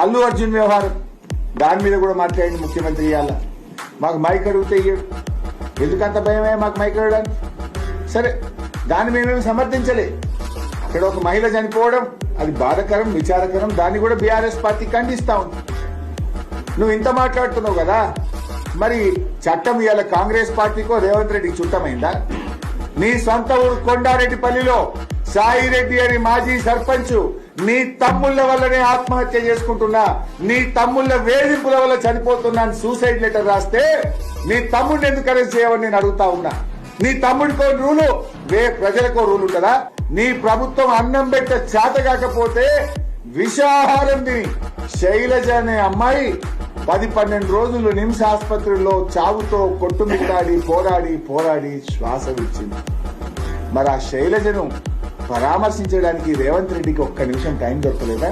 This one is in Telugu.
అల్లు అర్జున్ వ్యవహారం దాని మీద కూడా మాట్లాడింది ముఖ్యమంత్రి. ఇవాళ మాకు మైక్ అడిగితే ఇయ్యడు. ఎందుకంత భయమే మాకు మైక్ అడగడానికి? సరే, దాన్ని మేమేమి సమర్థించలే. అక్కడ ఒక మహిళ చనిపోవడం అది బాధాకరం, విచారకరం. దాన్ని కూడా బీఆర్ఎస్ పార్టీ ఖండిస్తా ఉంది. నువ్వు ఇంత మాట్లాడుతున్నావు కదా, మరి చట్టం ఇవాళ కాంగ్రెస్ పార్టీకో రేవంత్ రెడ్డికి చుట్టమైందా? నీ సొంత ఊరు కొండారెడ్డిపల్లిలో సాయిరెడ్డి అని మాజీ సర్పంచ్ నీ తమ్ముళ్ల వల్లనే ఆత్మహత్య చేసుకుంటున్నా, నీ తమ్ముళ్ల వేధింపుల వల్ల చనిపోతున్నాను సూసైడ్ లెటర్ రాస్తే నీ తమ్ముడిని ఎందుకు అరెస్ట్ చేయవని నేను అడుగుతా ఉన్నా. నీ తమ్ముడికో రూలు, ప్రజలకో రూలు ఉంటుందా? నీ ప్రభుత్వం అన్నం పెట్ట చేత కాకపోతే విషాహారం తిని శైలజ అనే అమ్మాయి 10-12 రోజులు నిమ్స్ ఆసుపత్రిలో చావుతో కొట్టుమిట్టాడి పోరాడి శ్వాస విడిచింది. మరి ఆ శైలజను పరామర్శించడానికి రేవంత్ రెడ్డికి ఒక్క నిమిషం టైం దొరకలేదా?